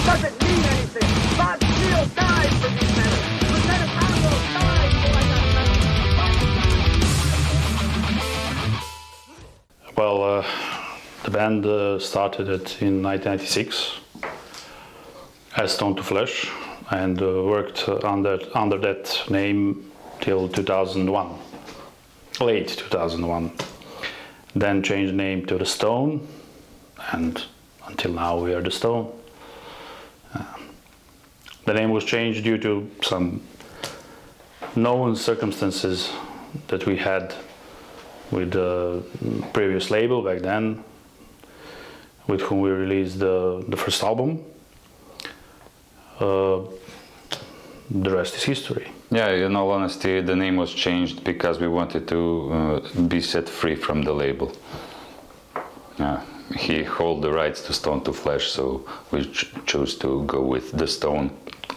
doesn't mean anything. Bob Steele died for these men. Lieutenant Admiral died for I got. Well, the band started it in 1996 as Stone to Flesh and worked under that name till 2001, late 2001. Then changed the name to The Stone, and until now we are The Stone. The name was changed due to some known circumstances that we had with the previous label back then, with whom we released the first album. The rest is history. Yeah, in all honesty, the name was changed because we wanted to be set free from the label. He held the rights to Stone to Flesh, so we chose to go with The Stone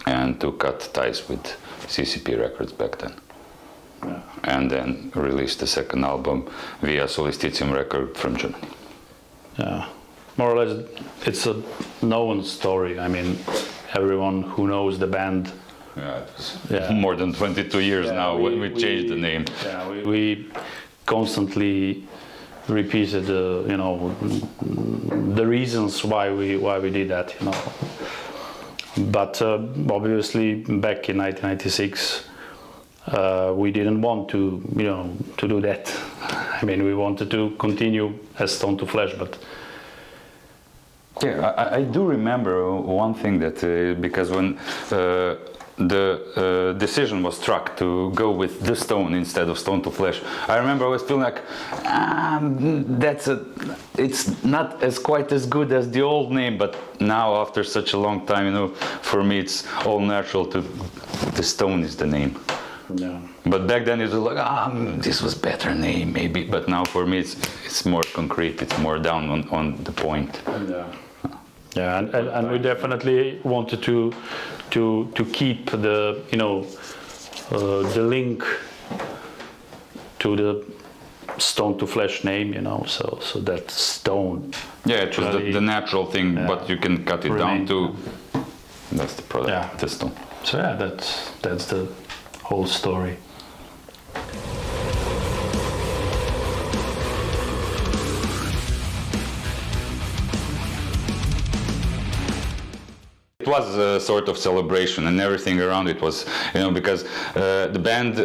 and to cut ties with CCP Records back then. Yeah. And then released the second album via Solistitium record from Germany. Yeah, more or less, it's a known story. I mean, everyone who knows the band. Yeah, it was more than 22 years now when we changed the name. Yeah, we constantly repeated, you know, the reasons why we did that, you know. But obviously, back in 1996, we didn't want to, you know, to do that. I mean, we wanted to continue as Stone to Flesh, but. Yeah, I do remember one thing that because when the decision was struck to go with The Stone instead of Stone to Flesh, I remember I was feeling like it's not quite as good as the old name, but now after such a long time, you know, for me it's all natural to The Stone is the name. Yeah. But back then it was like, this was better name maybe, but now for me it's more concrete, it's more down on the point. Yeah. Yeah, and we definitely wanted to keep the, you know, the link to the Stone to Flesh name, you know, so that Stone. Yeah, it was the natural thing, yeah, but you can cut it down to. That's the product. Yeah. The Stone. So yeah, that's the whole story. It was a sort of celebration, and everything around it was, you know, because the band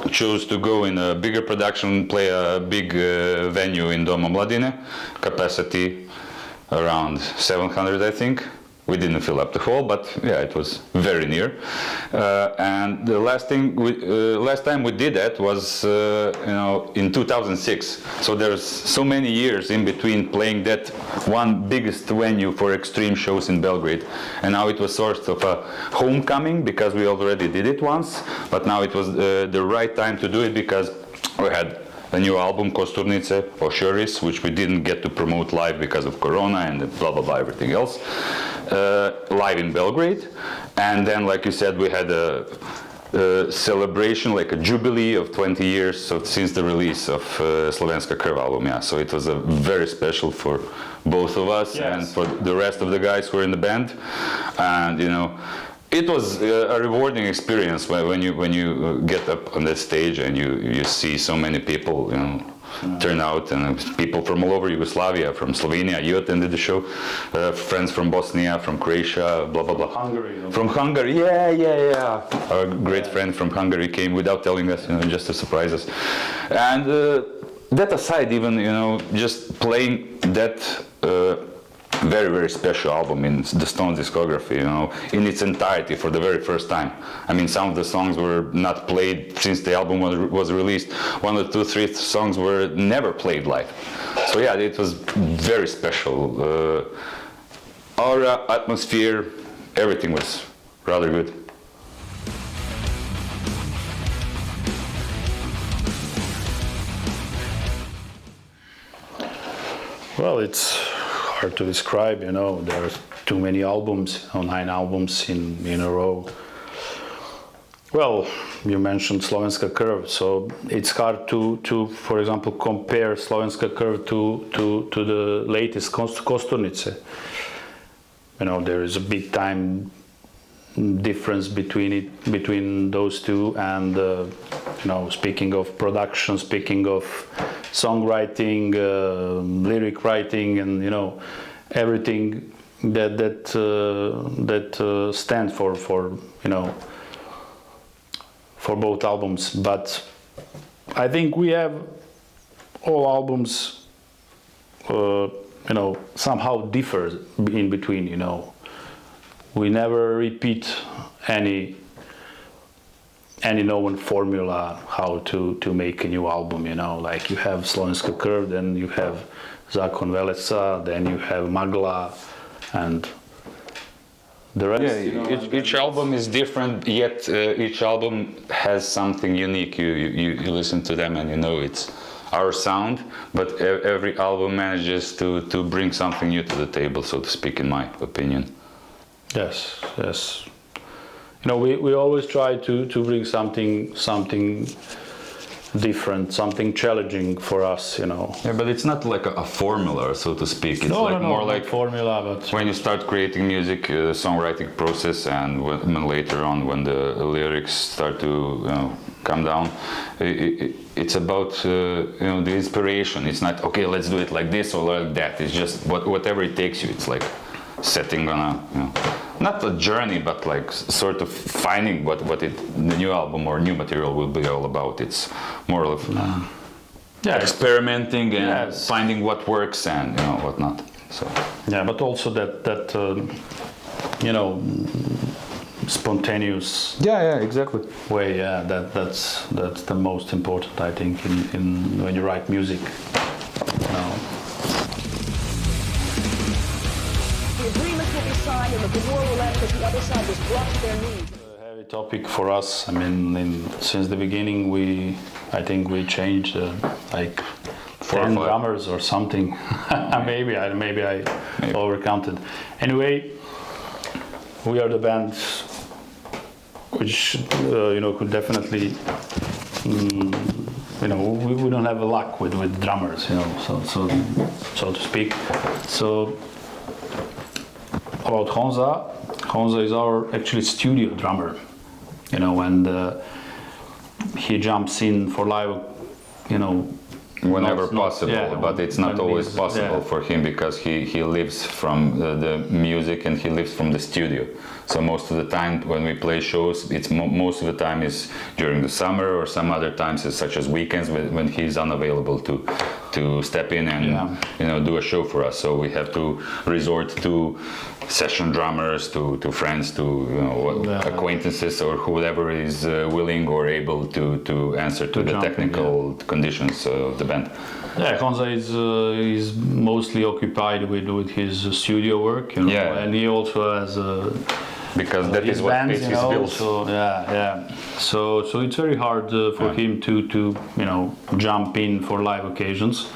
chose to go in a bigger production, play a big venue in Doma Mladine, capacity around 700, I think. We didn't fill up the hall, but yeah, it was very near. And the last time we did that was, you know, in 2006. So there's so many years in between playing that one biggest venue for extreme shows in Belgrade. And now it was sort of a homecoming because we already did it once, but now it was the right time to do it because we had a new album, Kosturnice, or Shuris, which we didn't get to promote live because of Corona and blah, blah, blah, everything else, live in Belgrade. And then, like you said, we had a celebration, like a jubilee of 20 years since the release of Slovenska Krv album. Yeah, so it was a very special for both of us. Yes. And for the rest of the guys who were in the band. And, you know, it was a rewarding experience when you get up on that stage and you see so many people, you know, turn out, and people from all over Yugoslavia, from Slovenia. You attended the show, friends from Bosnia, from Croatia, blah blah blah. Hungary. From Hungary, yeah. Our great friend from Hungary came without telling us, you know, just to surprise us. And that aside, even, you know, just playing that. Very, very special album in the Stones discography, you know, in its entirety for the very first time. I mean, some of the songs were not played since the album was released. 1 or 2, 3 songs were never played live. So yeah, it was very special. Aura, atmosphere, everything was rather good. Well, it's hard to describe, you know, there are too many albums, 9 albums in a row. Well, you mentioned Slovenska Krv, so it's hard to for example, compare Slovenska Krv to the latest Kosturnice. there is a big time difference between those two, and speaking of production, speaking of songwriting, lyric writing, and everything that stands for both albums. But I think we have all albums somehow differ in between. We never repeat any known formula how to make a new album. Like you have Slovenska Krv, then you have Zakon Veleca, then you have Magla, and the rest. Yeah, each album is different, yet each album has something unique. You listen to them and it's our sound, but every album manages to bring something new to the table, so to speak, in my opinion. Yes. We always try to bring something different, something challenging for us. Yeah, but it's not like a formula, so to speak. It's more like formula, but when you start creating music, songwriting process, and when later on when the lyrics start to come down, it's about the inspiration. It's not okay, let's do it like this or like that. It's just whatever it takes you. It's like setting on a not a journey, but like sort of finding what the new album or new material will be all about. It's more of experimenting and finding what works and whatnot. So but also that spontaneous exactly way. That's the most important, I think, in when you write music. The agreements will be signed and the war will end because the other side was brought to their knees. A heavy topic for us. I mean, since the beginning, I think we changed like 10 drummers or something. maybe I overcounted. Anyway, we are the band which could definitely we don't have a luck with drummers, so to speak. So about Honza is our actually studio drummer, and he jumps in for live, whenever possible, but it's not always possible for him because he lives from the music and he lives from the studio. So most of the time when we play shows, it's most of the time is during the summer or some other times, such as weekends, when he's unavailable to step in and do a show for us. So we have to resort to session drummers, to friends, to acquaintances, or whoever is willing or able to answer to the technical conditions of the band. Yeah, Honza is mostly occupied with his studio work, and he also has because that is what pays his bills. So it's very hard for him to jump in for live occasions.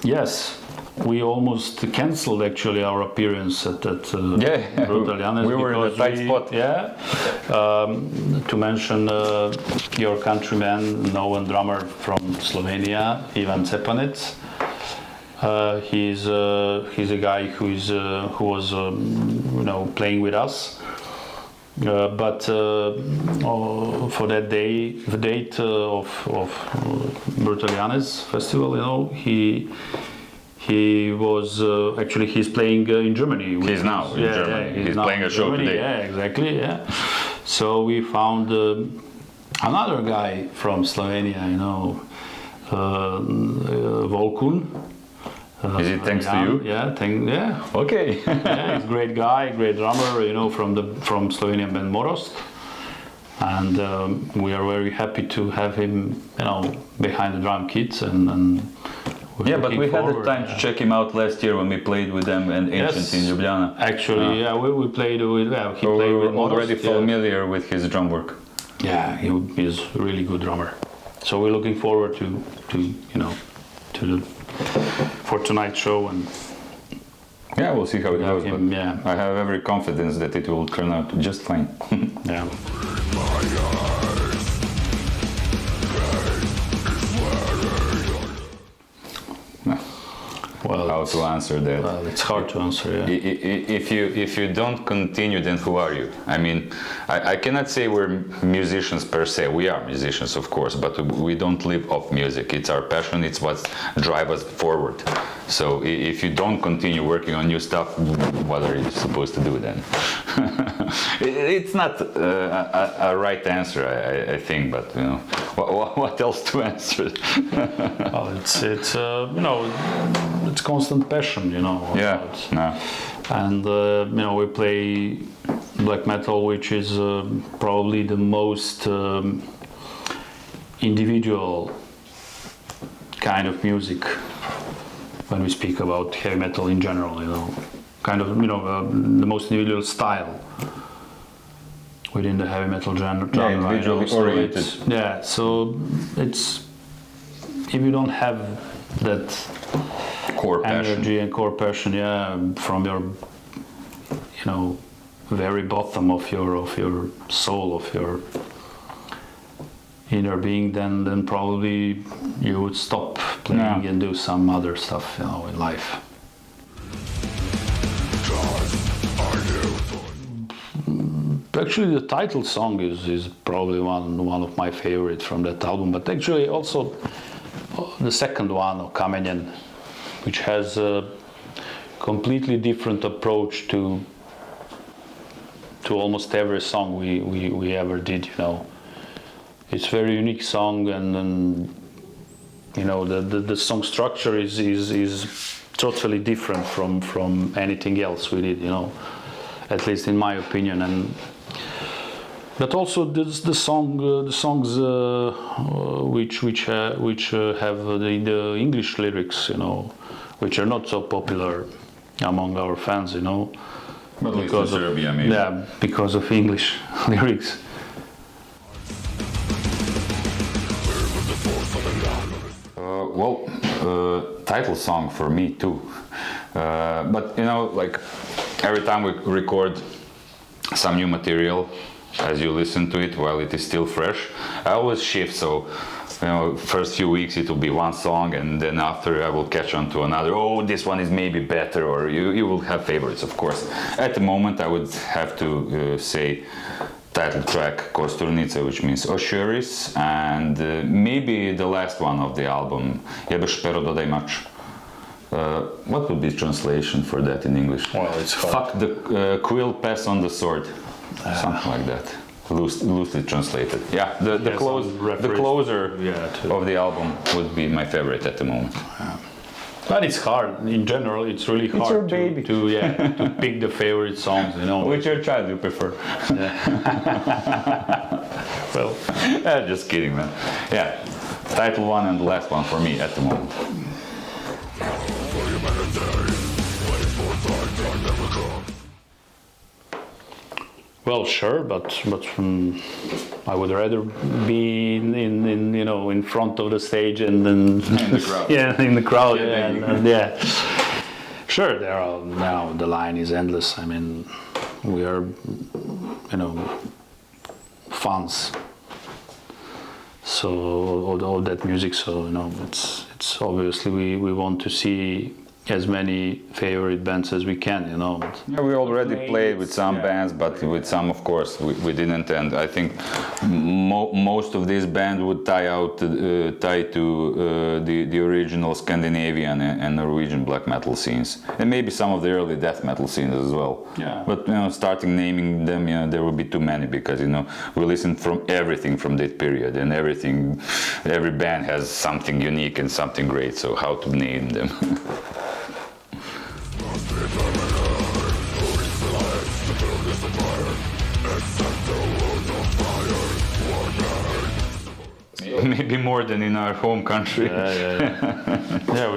Yes. We almost cancelled actually our appearance at Brutalianes. We were in a tight spot. To mention your countryman, known drummer from Slovenia, Ivan Cepanec. He's a guy who was playing with us. But for that day, the date of Brutalianes festival, he was actually he's playing in Germany. He's now in Germany. He's playing a show today. Yeah, exactly. Yeah. So we found another guy from Slovenia, Volkun. Is it thanks to you? Yeah. Okay. He's a great guy, great drummer, from Slovenian band Morost. And we are very happy to have him, behind the drum kits and but we had the time to check him out last year when we played with them and Ancient in Ljubljana. Actually, we played with. He played with Morost, already familiar with his drum work. Yeah, he is a really good drummer. So we're looking forward for tonight's show, and we'll see how it goes. I have every confidence that it will turn out just fine. Yeah. Well, how to answer that. Well, it's hard to answer. Yeah. If you don't continue, then who are you? I mean, I cannot say we're musicians per se. We are musicians, of course, but we don't live off music. It's our passion. It's what drives us forward. So if you don't continue working on new stuff, what are you supposed to do then? It's not a right answer, I think, but you know, what else to answer? Well, it's you know, it's constant passion, you know. Yeah. No. And you know, we play black metal, which is probably the most individual kind of music when we speak about heavy metal in general, you know, kind of, you know, the most individual style within the heavy metal genre. Yeah, individually oriented. Yeah, so it's, if you don't have that Core passion. energy and core passion, yeah, from your, you know, very bottom of your soul, of your inner being, then probably you would stop playing and do some other stuff, you know, in life. Actually, the title song is probably one of my favorite from that album, but actually also the second one, Kamenjen, which has a completely different approach to almost every song we ever did, you know. It's a very unique song, and you know, the song structure is totally different from anything else we did, you know, at least in my opinion. But also the songs which have the English lyrics, you know, which are not so popular among our fans, you know, But because of Serbia, maybe. Yeah, because of English lyrics. Title song for me too. But you know, like every time we record some new material, as you listen to it while it is still fresh, I always shift. So, you know, first few weeks it will be one song, and then after I will catch on to another. Oh, this one is maybe better, or you will have favorites, of course. At the moment, I would have to say title track Kosturnica, which means Ossuris, and maybe the last one of the album, Jebeš pero dodaj mač. What would be translation for that in English? Well, it's hard. Fuck the quill, pass on the sword. Something like that. Loosely translated. Yeah, the closer of the album would be my favorite at the moment. Yeah. But it's hard. In general, it's really hard your baby. to pick the favorite songs, you know. Which your child you prefer? Yeah. Well, just kidding, man. Yeah, title one and the last one for me at the moment. well, sure, but I would rather be in you know, in front of the stage and then in the crowd. Yeah, in the crowd. Yeah, and yeah. Sure, there are now the line is endless. I mean, we are, you know, fans. So all that music. So you know, it's obviously we want to see as many favorite bands as we can, you know. Yeah, we already played with some bands, but with some, of course, we didn't. And I think most of this band would tie to the original Scandinavian and Norwegian black metal scenes, and maybe some of the early death metal scenes as well. Yeah. But you know, starting naming them, you know, there would be too many, because you know, we listened from everything from that period, and every band has something unique and something great. So how to name them? Maybe more than in our home country. Yeah,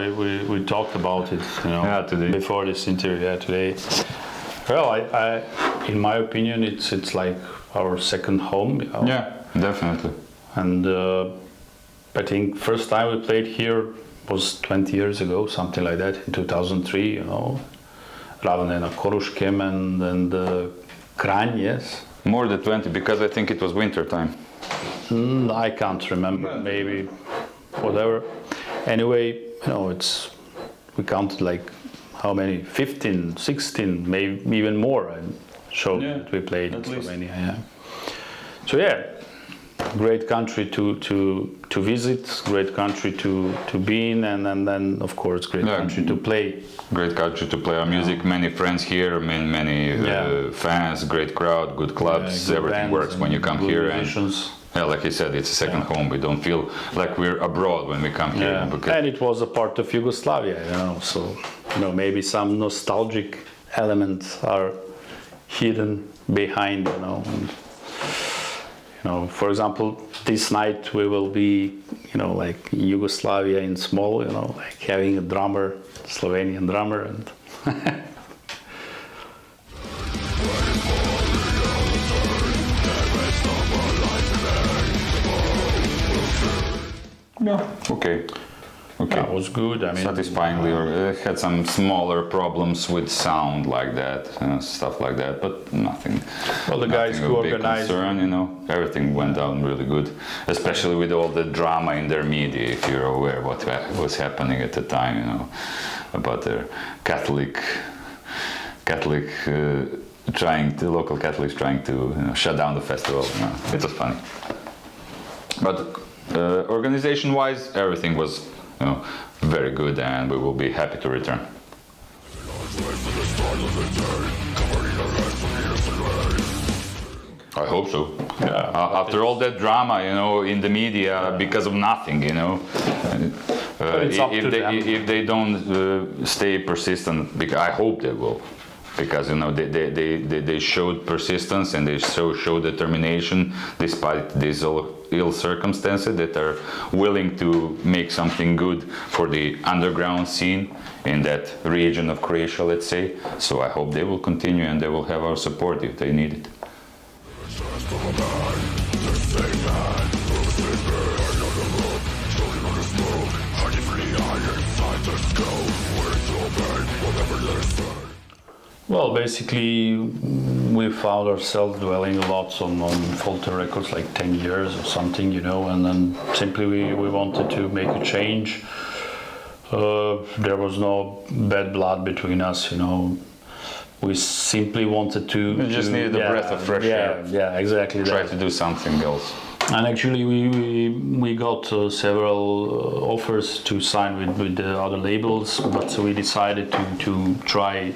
we talked about it, you know, today. Before this interview today. Well, I in my opinion, it's like our second home. You know? Yeah, definitely. And I think first time we played here was 20 years ago, something like that, in 2003. You know, Ravnena Koruškem and Kranj, yes. More than 20, because I think it was winter time. I can't remember, maybe, whatever. Anyway, you know, it's we counted like how many, 15, 16, maybe even more shows that we played in Slovenia. Yeah. So yeah, great country to visit, great country to be in, and then of course great country to play. Great country to play our music. Many friends here, many fans, great crowd, good clubs. Good everything works when you come here. Musicians. And like I said, it's a second home. We don't feel like we're abroad when we come here. And it was a part of Yugoslavia, so maybe some nostalgic elements are hidden behind, and, for example, this night we will be, like Yugoslavia in small, like having a drummer, Slovenian drummer, and Okay. That was good. I mean, Satisfyingly, or had some smaller problems with sound like that, stuff like that, but nothing. Well, the guys who organized, concern, everything went down really good, especially with all the drama in their media. If you're aware what was happening at the time, about the local Catholics trying to shut down the festival. It was funny, but organization-wise, everything was very good, and we will be happy to return. I hope so. Yeah. After all that drama, in the media because of nothing, if they don't stay persistent, I hope they will, because they showed persistence and they showed determination despite these ill circumstances, that are willing to make something good for the underground scene in that region of Croatia, let's say. So I hope they will continue, and they will have our support if they need it. Well, basically, we found ourselves dwelling a lot on Folter Records, like 10 years or something, and then simply we wanted to make a change. There was no bad blood between us, We simply wanted to... We just needed a breath of fresh air. Yeah, exactly. Try to do something else. And actually, we got several offers to sign with the other labels, but we decided to try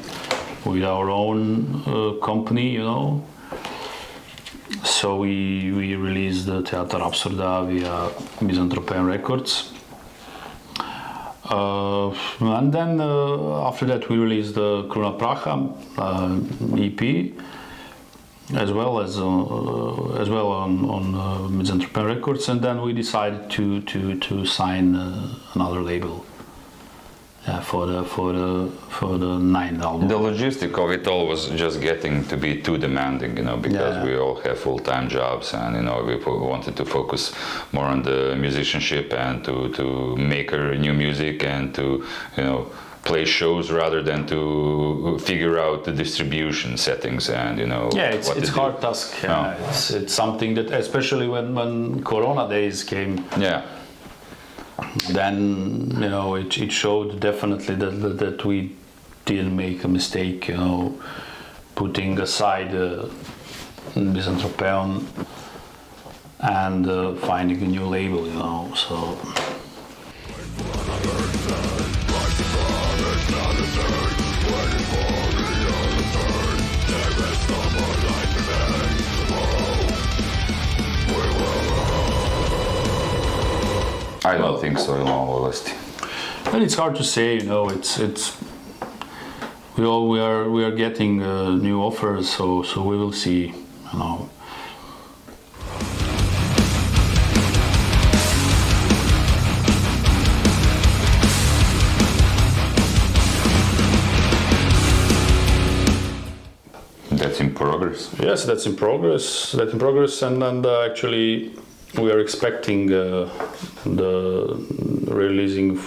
with our own company, So we released the Teatr Absurda via Misanthropean Records. And then after that we released the Kruna Praha EP, as well on Misanthropean Records, and then we decided to sign another label. For the 9th album. The logistic of it all was just getting to be too demanding, because we all have full-time jobs, and we wanted to focus more on the musicianship and to make new music and to play shows rather than to figure out the distribution settings and it's hard task. It's something that, especially when Corona days came. Yeah. Then it showed definitely that we didn't make a mistake, putting aside Misanthropean and finding a new label, so. I don't think so, in all honesty. And it's hard to say, we are getting new offers, so we will see, That's in progress. Yes, that's in progress. And actually, we are expecting the releasing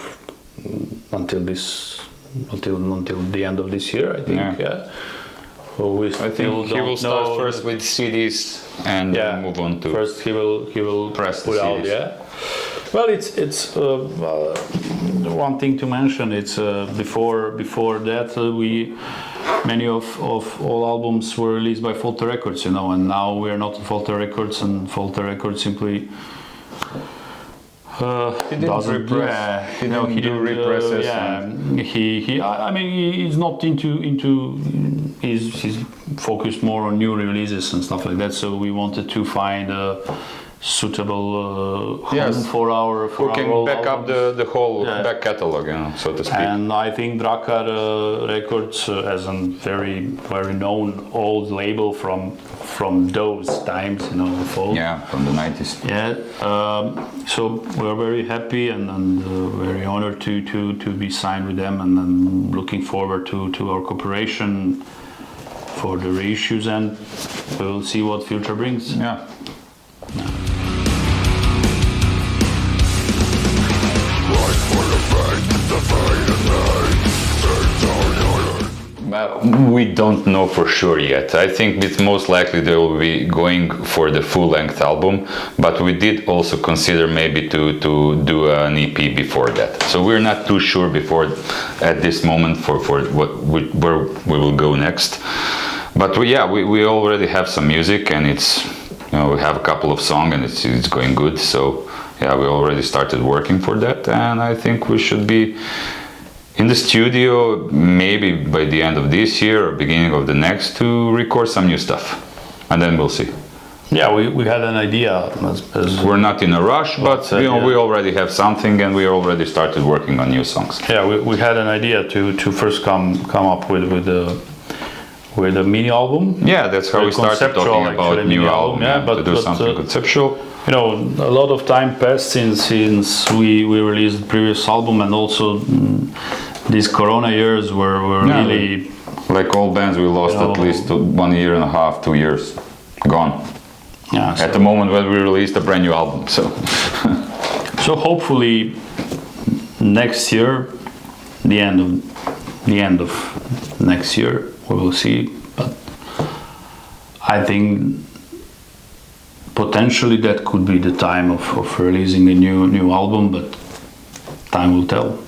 until the end of this year, I think. Yeah. So I think he will start first with CDs and move on to. First, he will press put the out. CDs. Yeah. Well, it's one thing to mention, it's before that many of all albums were released by Folter Records, you know, and now we are not in Folter Records, and Folter Records simply doesn't. Yeah, he didn't do represses. Yeah, I mean, he's not into. He's focused more on new releases and stuff like that. So we wanted to find a suitable home for our who can old back up albums. the whole back catalog, you know, so to speak. And I think Drakar Records, as a very known old label from those times, you know, folk. Yeah, from the 90s. Yeah, so we're very happy and very honored to be signed with them, and looking forward to our cooperation for the reissues, and we'll see what future brings. Yeah. We don't know for sure yet. I think it's most likely they will be going for the full-length album, but we did also consider maybe to do an EP before that. So we're not too sure before at this moment for where we will go next. But we already have some music, and it's, you know, we have a couple of songs and it's going good. So yeah, we already started working for that, and I think we should be in the studio maybe by the end of this year or beginning of the next to record some new stuff, and then we'll see. Yeah, we had an idea. We're not in a rush, but you know, we already have something, and we already started working on new songs. Yeah, we had an idea to first come up with a mini album. Yeah, that's how we started talking about new album. Yeah, but to do something conceptual. You know, a lot of time passed since we released the previous album, and also these Corona years were really, like all bands, we lost at least 1 year and a half, 2 years, gone. Yeah. At the moment when we released a brand new album, so. So hopefully next year, the end of next year, we will see. But I think potentially that could be the time of releasing a new album, but time will tell.